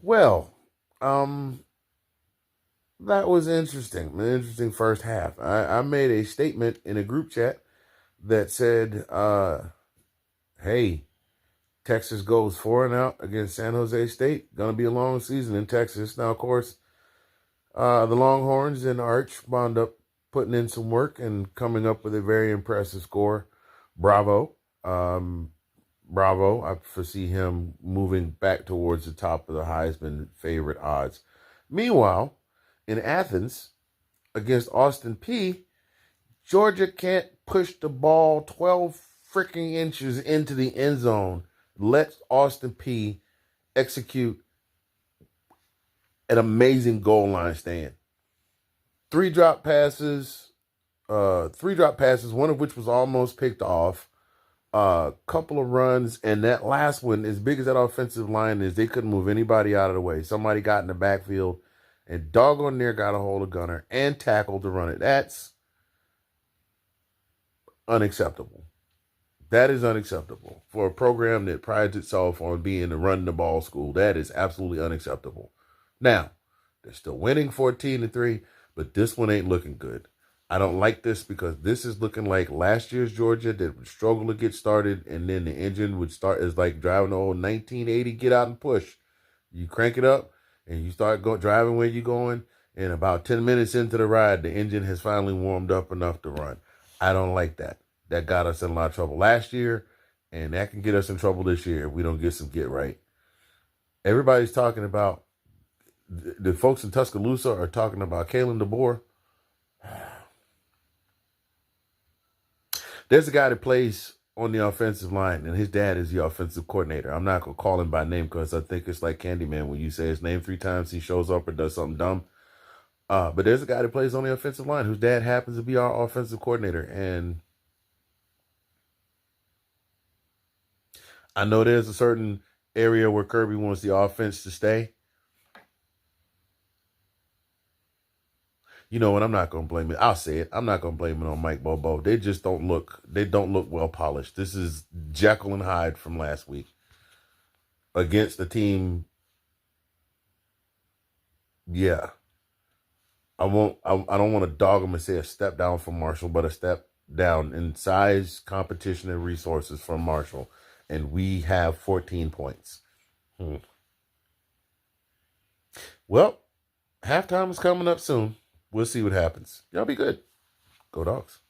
Well, um, that was interesting. An interesting first half. I made a statement in a group chat that said, hey, Texas goes 4-0 against San Jose State. Gonna be a long season in Texas. Now, of course, the Longhorns and Arch wound up putting in some work and coming up with a very impressive score. Bravo. Um, Bravo. I foresee him moving back towards the top of the Heisman favorite odds. Meanwhile, in Athens against Austin Peay, Georgia can't push the ball 12 freaking inches into the end zone. Let Austin Peay execute an amazing goal line stand. Three drop passes, one of which was almost picked off. A couple of runs, and that last one, as big as that offensive line is, they couldn't move anybody out of the way. Somebody got in the backfield and doggone near got a hold of Gunner and tackled to run it. That's unacceptable. That is unacceptable for a program that prides itself on being a run the ball school. That is absolutely unacceptable. Now, they're still winning 14-3, but this one ain't looking good. I don't like this because this is looking like last year's Georgia that would struggle to get started, and then the engine would start as like driving the old 1980 get out and push. You crank it up and you start driving where you're going, and about 10 minutes into the ride, the engine has finally warmed up enough to run. I don't like that. That got us in a lot of trouble last year, and that can get us in trouble this year if we don't get some get right. Everybody's talking about, the folks in Tuscaloosa are talking about Kalen DeBoer. There's a guy that plays on the offensive line, and his dad is the offensive coordinator. I'm not going to call him by name because I think it's like Candyman. When you say his name 3 times, he shows up or does something dumb. But there's a guy that plays on the offensive line whose dad happens to be our offensive coordinator. And I know there's a certain area where Kirby wants the offense to stay. You know what? I'm not going to blame it. I'll say it. I'm not going to blame it on Mike Bobo. They just don't look. They don't look well polished. This is Jekyll and Hyde from last week against the team. Yeah, I won't. I don't want to dog them and say a step down from Marshall, but a step down in size, competition, and resources from Marshall, and we have 14 points. Hmm. Well, halftime is coming up soon. We'll see what happens. Y'all be good. Go Dogs.